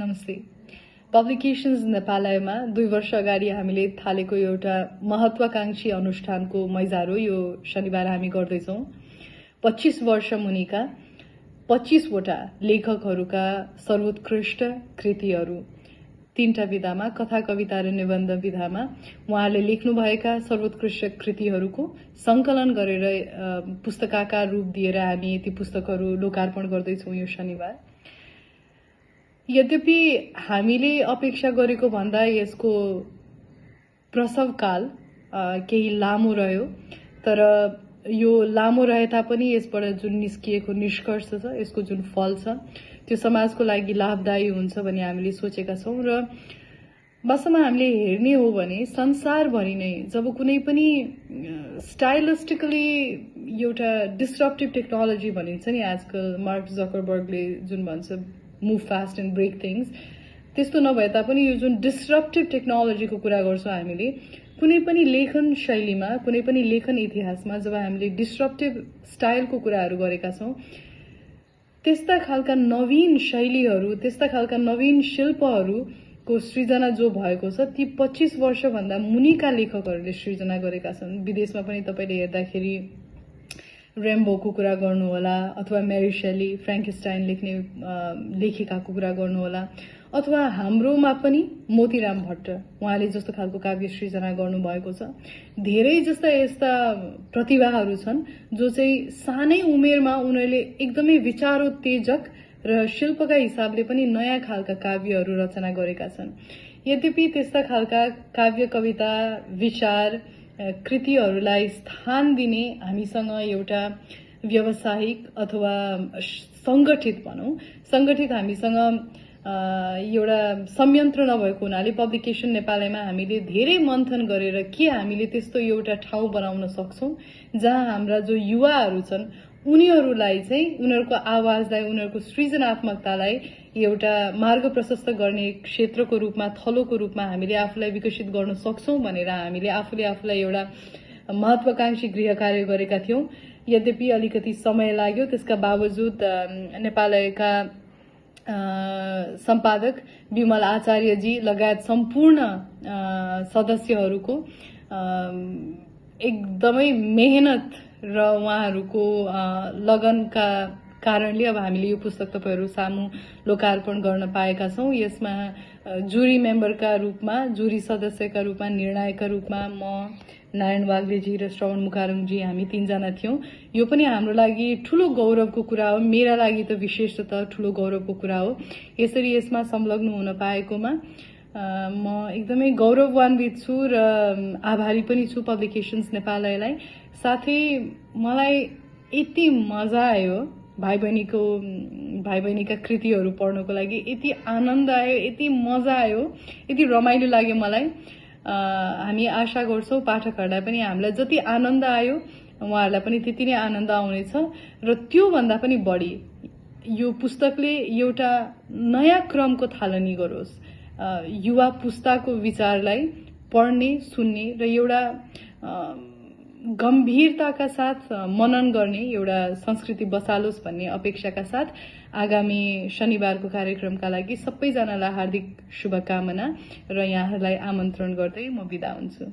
नमस्ते। पब्लिकेशन्स नेपालमा 2 वर्ष अगाडि हामीले थालेको एउटा महत्वाकांक्षी अनुष्ठानको मैजारो यो शनिबार हामी गर्दैछौं। 25 वर्ष मुनिका 25 वटा लेखकहरूका सर्वोत्कृष्ट कृतिहरू 3टा विधामा कथा, कविता र निबन्ध विधामा उहाँले लेख्नुभएका सर्वोत्कृष्ट कृतिहरूको संकलन गरेर पुस्तकाकार रूप दिएर हामी ती पुस्तकहरू लोकार्पण गर्दैछौं यो शनिबार। यद्यपि हामीले अपेक्षा गरेको भन्दा यसको प्रसवकाल केही लामो रह्यो, तर यो लामो रहे तापनि यसबाट जुन निस्किएको निष्कर्ष छ, यसको जुन फल छ त्यो समाजको लागि लाभदायी हुन्छ भन्ने हामीले सोचेका छौं। र वास्तवमा हामीले हेर्ने हो भने संसारभरि नै जब कुनै पनि स्टाइलिस्टिकली एउटा डिस्ट्रप्टिभ टेक्नोलोजी भनिन्छ नि आजकल, मार्क जकरबर्गले जुन भन्छ move fast and break things, त्यस्तो नभए तापनि यो जुन डिस्ट्रप्टिभ टेक्नोलोजीको कुरा गर्छौं हामीले कुनै पनि लेखन शैलीमा, कुनै पनि लेखन इतिहासमा जब हामीले डिस्ट्रप्टिभ स्टाइलको कुराहरू गरेका छौं, त्यस्ता खालका नवीन शैलीहरू, त्यस्ता खालका नवीन शिल्पहरूको सृजना जो भएको छ ती 25 वर्षभन्दा मुनिका लेखकहरूले सृजना गरेका छन्। विदेशमा पनि तपाईले हेर्दाखेरि रेम्बोको कुरा गर्नुहोला, अथवा मेरी शेली फ्रेन्केस्टाइन लेखेकाको कुरा गर्नुहोला, अथवा हाम्रोमा पनि मोतीराम भट्ट उहाँले जस्तो खालको काव्य सृजना गर्नुभएको छ। धेरै जस्ता यस्ता प्रतिभाहरू छन् जो चाहिँ सानै उमेरमा उनीहरूले एकदमै विचारोत्तेजक र शिल्पका हिसाबले पनि नयाँ खालका काव्यहरू रचना गरेका छन्। यद्यपि त्यस्ता खालका काव्य, कविता, विचार, कृतिहरूलाई स्थान दिने हामीसँग एउटा व्यावसायिक अथवा संगठित भनौं, संगठित हामीसँग एउटा संयन्त्र नभएको हुनाले पब्लिकेशन नेपालमा हामीले धेरै मन्थन गरेर के हामीले त्यस्तो एउटा ठाउँ बनाउन सक्छौं जहाँ हाम्रा जो युवाहरू छन् उनीहरूलाई चाहिँ उनीहरूको आवाजलाई, उनीहरूको सृजनात्मकतालाई एउटा मार्ग प्रशस्त गर्ने क्षेत्रको रूपमा, थलोको रूपमा हामीले आफूलाई विकसित गर्न सक्छौं भनेर हामीले आफूलाई एउटा महत्वाकांक्षी गृह कार्य गरेका थियौं। यद्यपि अलिकति समय लाग्यो, त्यसका बावजुद नेपालका सम्पादक विमल आचार्यजी लगायत सम्पूर्ण सदस्यहरूको एकदमै मेहनत र उहाँहरूको लगनका कारणले अब हामीले यो पुस्तक तपाईहरु सामु लोकार्पण गर्न पाएका छौं। यसमा जुरी मेम्बरका रूपमा, जुरी सदस्यका रूपमा, निर्णायकका रूपमा म, नारायण वाग्लेजी र श्रवण मुखारुङजी हामी 3 जना थियौं। यो पनि हाम्रो लागि ठूलो गौरवको कुरा हो, मेरा लागि त विशेषतः ठूलो गौरवको कुरा हो। यसरी यसमा संलग्न हुन पाएकोमा म एकदमै गौरवान्वित छु र आभारी पनि छु पब्लिकेशन्स नेपाललाई। साथै मलाई यति मजा आयो भाइ बहिनीका कृतिहरू पढ्नको लागि, यति आनन्द आयो, यति मजा आयो, यति रमाइलो लाग्यो मलाई। हामी आशा गर्छौं पाठकहरूलाई पनि हामीलाई जति आनन्द आयो उहाँहरूलाई पनि त्यति नै आनन्द आउनेछ। र त्यो भन्दा पनि बढी यो पुस्तकले एउटा नयाँ क्रमको थालनी गरोस्, युवा पुस्ताको विचारलाई पढ्ने, सुन्ने र एउटा गम्भीरताका साथ मनन गर्ने एउटा संस्कृति बसालोस् भन्ने अपेक्षाका साथ आगामी शनिबारको कार्यक्रमका लागि सबैजनालाई हार्दिक शुभकामना र यहाँहरूलाई आमन्त्रण गर्दै म बिदा हुन्छु।